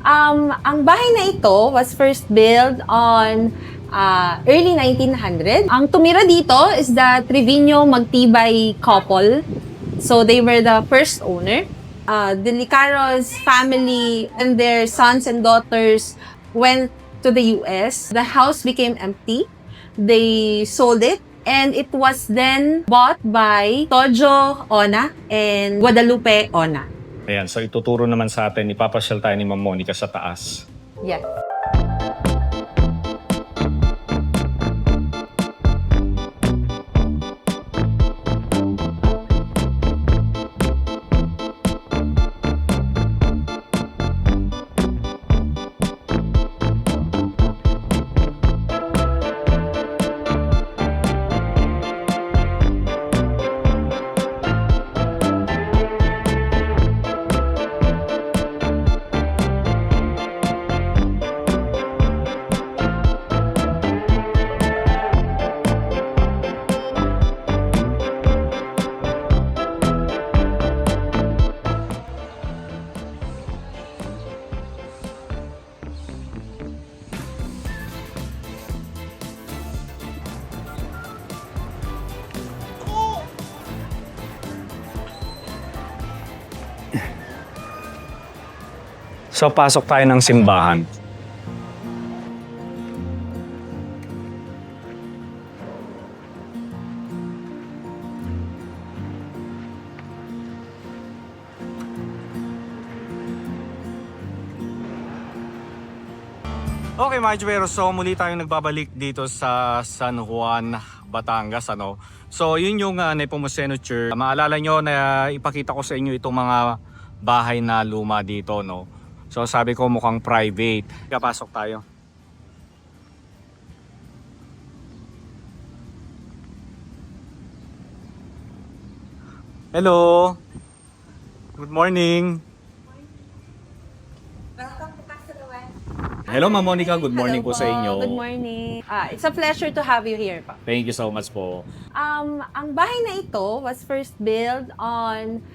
Ang bahay na ito was first built on early 1900. Ang tumira dito is the Trevino Magtibay couple. So they were the first owner. The Licaros family and their sons and daughters went to the US. The house became empty. They sold it. And it was then bought by Tojo Ona and Guadalupe Ona. Ayan, so ituturo naman sa atin, ipapasyal tayo ni Ma'am Monica sa taas. Yes. So pasok tayo ng simbahan. Okay mga Juero, so muli tayong nagbabalik dito sa San Juan, Batangas. So yun yung Nepomuceno Church. Maalala nyo na ipakita ko sa inyo itong mga bahay na luma dito. So sabi ko mukhang private. Kapasok tayo. Hello! Good morning! Hello, Ma'am Monica. Good morning po sa inyo. Good morning. It's a pleasure to have you here po. Thank you so much po. Ang bahay na ito was first built on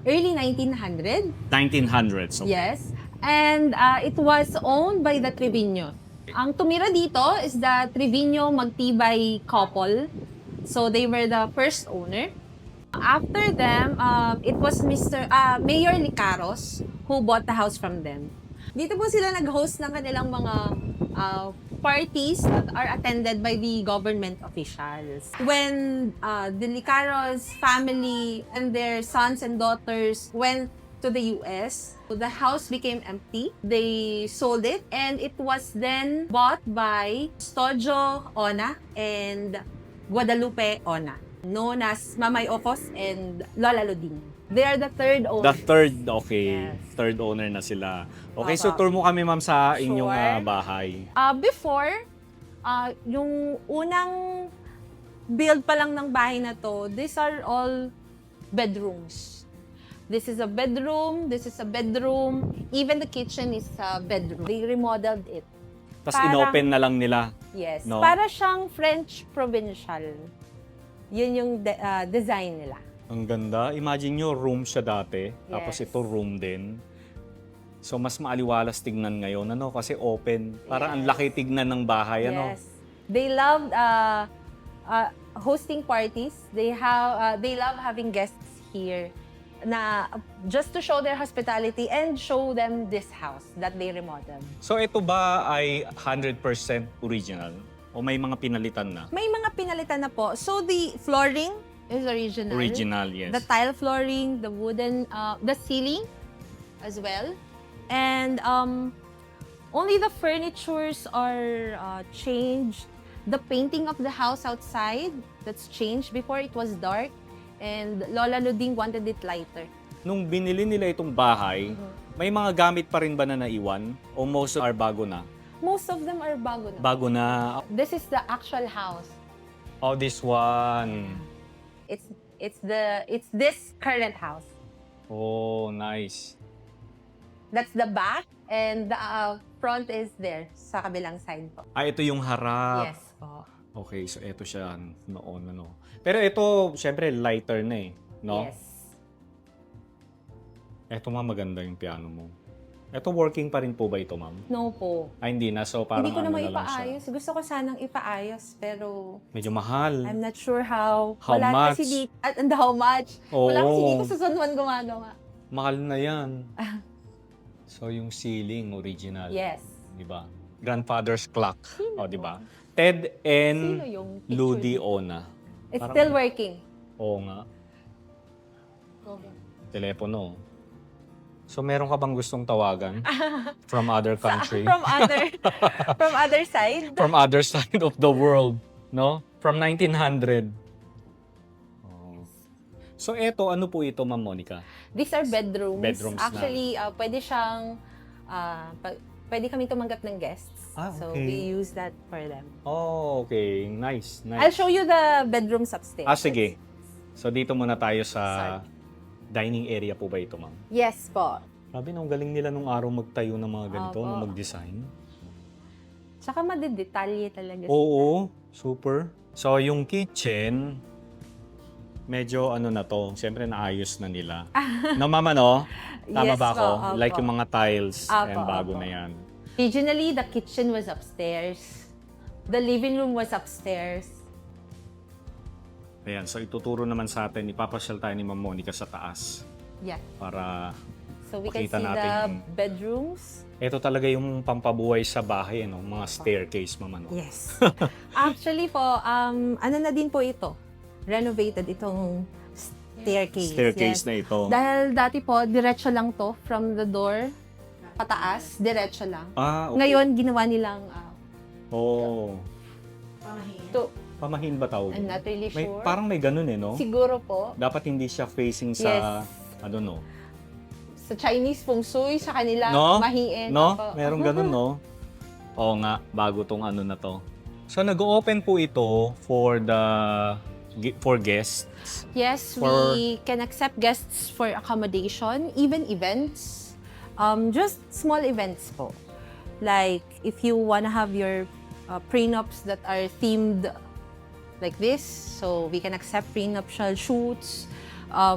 early 1900. 1900s. Yes. And it was owned by the Trevino. Ang tumira dito is the Trevino Magtibay couple. So they were the first owner. After them, it was Mayor Licaros who bought the house from them. Dito po sila nag-host ng kanilang mga parties that are attended by the government officials. When the Licaros family and their sons and daughters went to the US, the house became empty. They sold it and it was then bought by Tojo Ona and Guadalupe Ona, known as Mamay Ocos and Lola Luding. They are the third owner. The third, okay. Yes. Third owner na sila. Okay, Opo. so tour mo kami ma'am sa inyong Sure. bahay. Before, yung unang build pa lang ng bahay na to, these are all bedrooms. This is a bedroom, this is a bedroom, even the kitchen is a bedroom. They remodeled it. Tapos inopen na lang nila. Yes, No? para siyang French provincial. Yun yung design nila. Ang ganda. Imagine nyo, room siya dati. Tapos Yes. ito room din. So mas maaliwalas tignan ngayon, kasi open. Parang ang Yes. laki tignan ng bahay, Yes. They loved hosting parties. They love having guests here na just to show their hospitality and show them this house that they remodeled. So ito ba ay 100% original? O may mga pinalitan na? May mga pinalitan na po. So the flooring is original. Original, yes. The tile flooring, the wooden, the ceiling as well. And only the furnitures are changed. The painting of the house outside, that's changed. Before it was dark and Lola Luding wanted it lighter. Nung binili nila itong bahay, may mga gamit pa rin ba na naiwan? O most are bago na? Most of them are bago na. Bago na. This is the actual house. Oh, this one. It's this current house. Oh, nice. That's the back and the front is there sa kabilang side po. Ito yung harap. Yes po. Okay, so ito siya noon, Pero ito, syempre, lighter na no? Yes. Ito nga maganda yung piano mo. Ito working pa rin po ba ito, ma'am? No po. Ay, hindi na. So, parang Hindi ko ano naman na lang siya. ipaayos. Gusto ko sanang ipaayos, pero Medyo mahal. I'm not sure how. How Wala much? kasi dito. And how much? Wala kasi Oo. dito sa San Juan gumagawa. Mahal na yan. So, yung ceiling, original. Yes. Di ba? Grandfather's clock. O, di ba? Ted and Sino yung picture Ludi dito? Ona. It's Parang- still working. Oo nga. Telepono. So, meron ka bang gustong tawagan? From other country? From other side. From other side of the world. No? From 1900. Oh. So, eto, ano po ito, Ma'am Monica? These are bedrooms. Bedrooms na. Actually, pwede siyang, pwede kami tumanggap ng guests. Ah, So, okay. we use that for them. Oh, okay. Nice, I'll nice. show you the bedrooms upstairs. Sige. So, dito muna tayo sa Sorry. dining area po ba ito, Ma'am? Yes po. Sabi, ang galing nila nung araw magtayo ng mga ganito, Opo. nung mag-design. Tsaka madidetalye talaga. Oo, super. So, yung kitchen, medyo ano na to, siyempre naayos na nila. No, mama, no? Tama Yes ba ako? po, opo. Like yung mga tiles, Opo, and bago opo. na yan. Originally, the kitchen was upstairs. The living room was upstairs. Ayan, so ituturo naman sa atin, ipapasyal tayo ni Ma'am Monica sa taas Yeah. para So we can Makita see natin the yung- bedrooms. ito talaga yung pampabuhay sa bahay, ano? Mga staircase, mama, no? Yes. Actually po, ano na din po ito? Renovated itong staircase. Staircase Yes. na ito. Dahil dati po, diretso lang to from the door pataas, diretso lang. Ah, okay. Ngayon, ginawa nilang Oh. to, Pamahin ba tawag? I'm not really May, sure. parang may ganun, no? Siguro po, Dapat hindi siya facing sa, Yes. ano, no? sa Chinese feng shui, sa kanila, No? mahiin. No? Opo. Merong ganun, no? Oo nga, bago tong ano na to. So, nag-open po ito for guests. Yes, For- we can accept guests for accommodation, even events. Just small events po. Like, if you wanna have your prenups that are themed like this, so we can accept prenuptial shoots.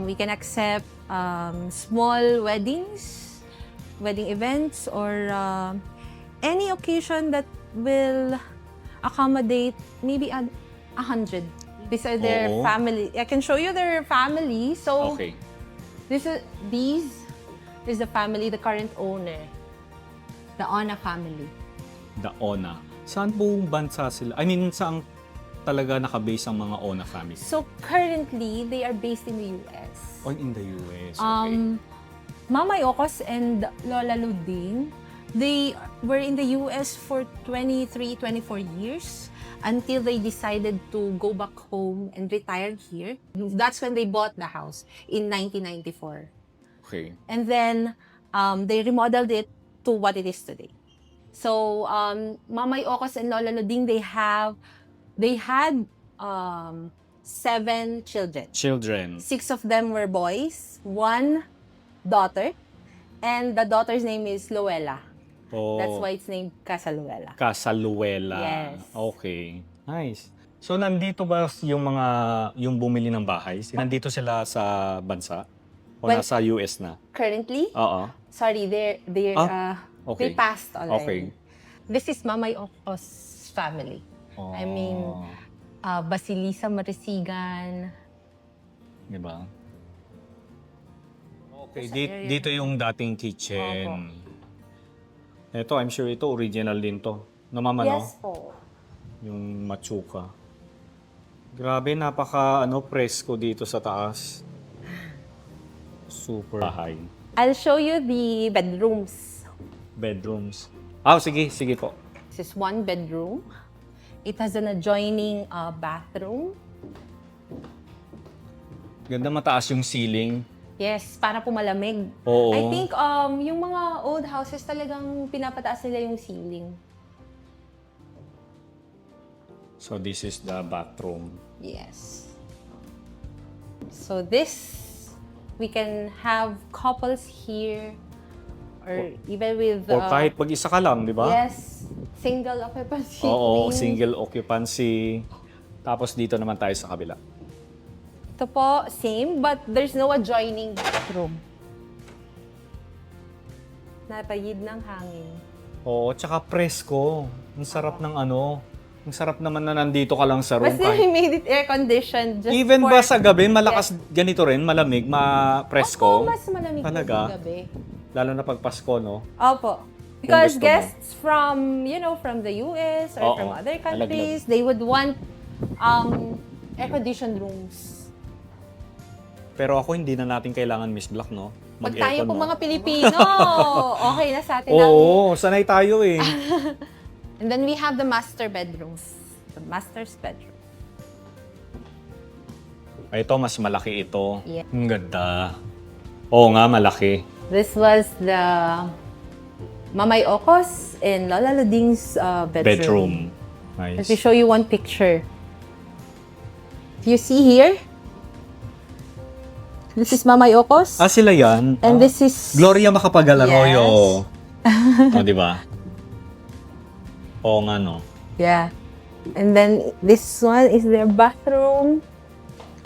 We can accept small weddings, wedding events, or any occasion that will accommodate maybe 100. These are their Oo. family. I can show you their family. So Okay. these is the family, the current owner, the Ona family. The Ona. Saan pong bansa sila? I mean, saan talaga nakabase ang mga Ona family? So currently, they are based in the U.S. Oh, in the US. Okay. Mama Yokos and Lola Luding, they were in the U.S. for 23, 24 years until they decided to go back home and retire here. That's when they bought the house in 1994. Okay. And then they remodeled it to what it is today. So Mama Yokos and Lola Luding, they had 7 children. Children. 6 of them were boys, 1 daughter, and the daughter's name is Luella. Oh, That's why it's named Casaluela. Casaluela. Yes. Okay. Nice. So, nandito ba yung bumili ng bahay? Nandito sila sa bansa? O Well- nasa US na? Currently, Oo. sorry, they Okay. passed already. Okay. This is Mama Yokos family. I mean, Basilisa Marisigan. Diba? Okay, Sa area. dito yung dating kitchen. Ito, I'm sure ito, original din to. No, mama, no? Yes po. Yung matsuka. Grabe, napaka presko dito sa taas. Super high. I'll show you the bedrooms. Bedrooms. Sige po. This is 1 bedroom. It has an adjoining bathroom. Ganda, mataas yung ceiling. Yes, para po malamig. Oo. I think yung mga old houses talagang pinapataas nila yung ceiling. So this is the bathroom. Yes. So this, we can have couples here or even with... Or kahit pag-isa ka lang, di ba? Yes, single occupancy. Oo, queen. single occupancy. Tapos dito naman tayo sa kabila. Ito po, same, but there's no adjoining bathroom. Napayid ng hangin. Oo, tsaka presko. Ang sarap ng ano. Ang sarap naman na nandito ka lang sa room. But still, we made it air-conditioned. Just Even for... ba sa gabi, malakas ganito rin, malamig, Opo, ma-presko? mas malamig Talaga? sa gabi. Lalo na pag Pasko, no? Opo. Because gusto mo. guests from, from the US or Oo, from other alaglag. countries, they would want air-conditioned rooms. Pero ako, hindi na natin kailangan, Miss Black, no? Pag tayo Mag-aircon, po no? mga Pilipino, okay na sa atin ang... Oo, sanay tayo eh. And then we have the master bedrooms. The master's bedroom. Ito, mas malaki ito. Yeah. Ang ganda. Oo nga, malaki. This was the Mamay Ocos and Lola Luding's bedroom. Let me Nice. show you one picture. If you see here, this is Mamay Ocos. Ah, sila yan? And this is... Gloria Macapagal Arroyo. Yes. O, di ba? Oo nga, no? Yeah. And then this one is their bathroom.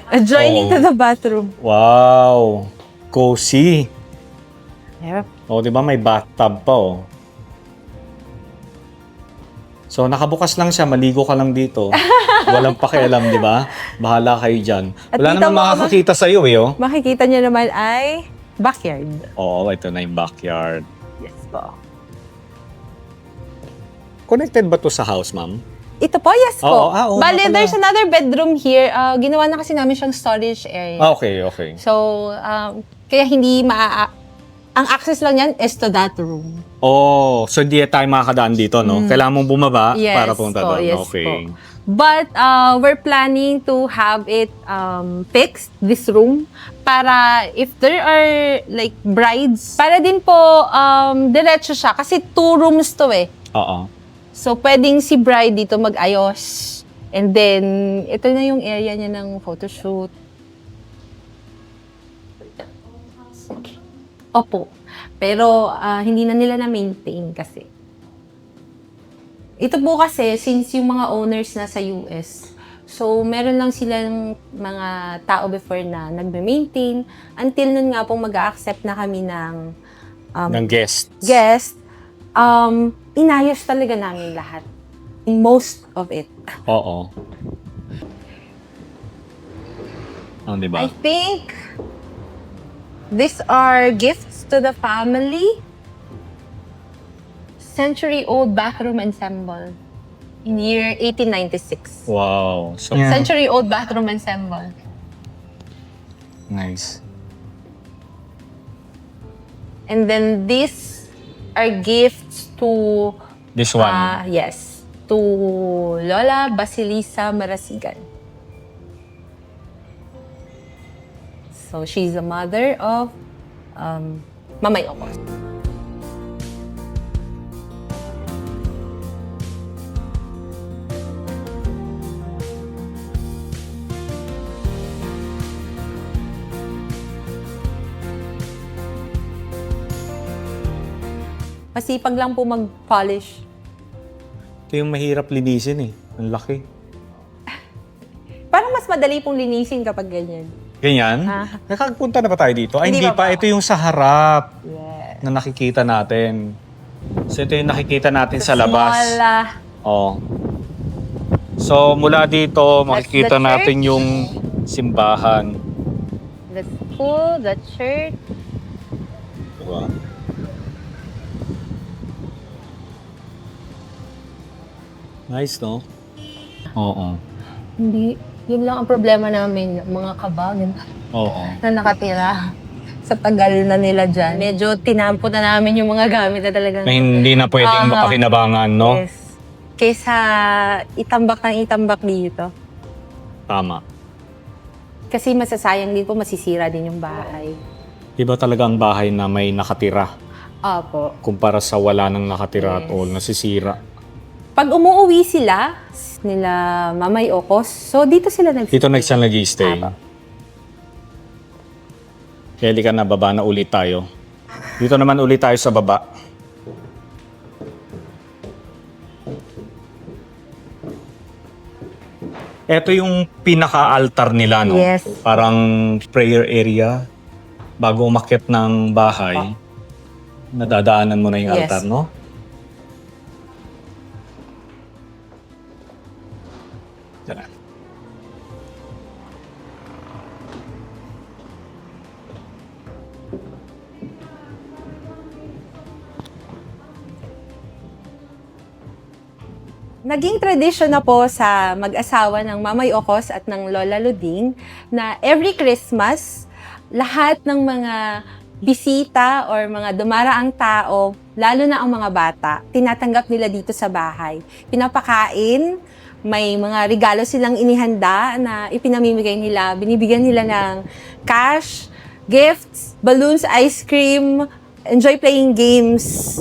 Adjoining Oh. to the bathroom. Wow! Cozy. Yeah. O, di ba may bathtub pa, oh. So, nakabukas lang siya, maligo ka lang dito. Walang pakialam, di ba? Bahala kayo dyan. At Wala dito naman mo makakakita sa'yo, eh, oh. Makikita niyo naman ay backyard. Oo, ito na yung backyard. Yes po. Connected ba to sa house, ma'am? Ito po, yes po. Oo, Bale, nga pala. there's another bedroom here. Ginawa na kasi namin siyang storage area. Ah, okay, okay. So, kaya hindi ang access lang yan is to that room. Oh, so hindi tayo makakadaan dito, no? Kailangan mong bumaba Yes para punta po, doon. yes Okay. po. But we're planning to have it fixed, this room, para if there are like brides, para din po diretso siya. Kasi 2 rooms to eh. Oo. So, pwedeng si bride dito mag-ayos. And then, ito na yung area niya ng photoshoot. Opo. Pero, hindi na nila na-maintain kasi. Ito po kasi, since yung mga owners na sa US, so, meron lang silang mga tao before na nagme-maintain until nun nga pong mag-a-accept na kami ng Ng guest. guest, inayos talaga namin lahat. Most of it. Oo. Oh, di ba? I think these are gifts to the family. Century-old bathroom ensemble in year 1896. Wow. So, Century-old bathroom ensemble. nice. And then these are gifts to This one. yes, to Lola Basilisa Marasigan. So she's the mother of Mamay Ocos. Masipag lang po mag-polish. Ito yung mahirap linisin eh. Ang laki. Parang mas madali pong linisin kapag ganyan. Ganyan? Ah. Nakagpunta na ba tayo dito? Ay, Hindi hindi pa pa. po. Ito yung sa harap Yes. na nakikita natin. So, ito yung nakikita natin sa labas. Small, Oh. So, mula dito, makikita the natin church. yung simbahan. the school, the church. Diba? Nice, no? Oo. Hindi. Yun lang ang problema namin, mga kabag Oo. na nakatira. Sa tagal na nila dyan. Medyo tinampo na namin yung mga gamit na talagang... Na hindi na pwedeng Aha. mapakinabangan, no? Yes. Kaysa itambak ng itambak dito. Tama. Kasi masasayang din po, masisira din yung bahay. Iba talaga ang bahay na may nakatira Opo. kumpara sa wala nang nakatira at Yes. all, nasisira. Pag umuwi sila, nila Mamay Ocos, so dito sila nag-stay. Dito na siya nag-i-stay. Tama. Kaya di ka na, baba na ulit tayo. Dito naman ulit tayo sa baba. Ito yung pinaka-altar nila, no? Yes. Parang prayer area bago umakyat ng bahay. Nadadaanan mo na yung Yes. altar, no? Tara. Naging tradisyon na po sa mag-asawa ng Mamay Okos at ng Lola Luding na every Christmas, lahat ng mga bisita or mga dumaraang tao, lalo na ang mga bata, tinatanggap nila dito sa bahay. Pinapakain, may mga regalo silang inihanda na ipinamimigay nila. Binibigyan nila ng cash, gifts, balloons, ice cream, enjoy playing games.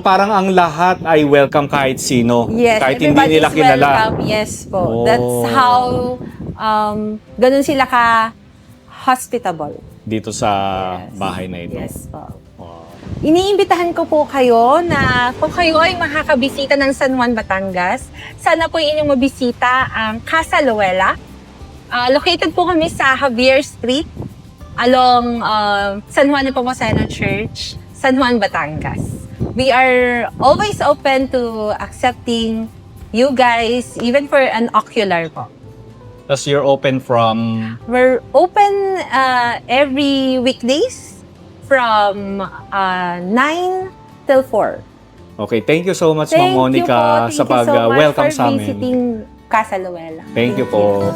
Parang ang lahat ay welcome kahit sino. Yes, kahit hindi everybody nila is kilala. welcome. Yes po. Oh. That's how ganun sila ka hospitable. Dito sa bahay na ito. Yes po. Wow. Iniimbitahan ko po kayo na kung kayo ay makakabisita ng San Juan, Batangas, sana po inyong mabisita ang Casa Luela. Located po kami sa Javier Street along San Juan Nepomuceno Church, San Juan, Batangas. We are always open to accepting you guys, even for an ocular po. Tapos you're open from... We're open every weekdays from 9 till 4. Okay, thank you so much, Thank Ma'am you Monica, po. Thank sa you so much pag-welcome for sa amin. visiting Casa Luela. Thank you po.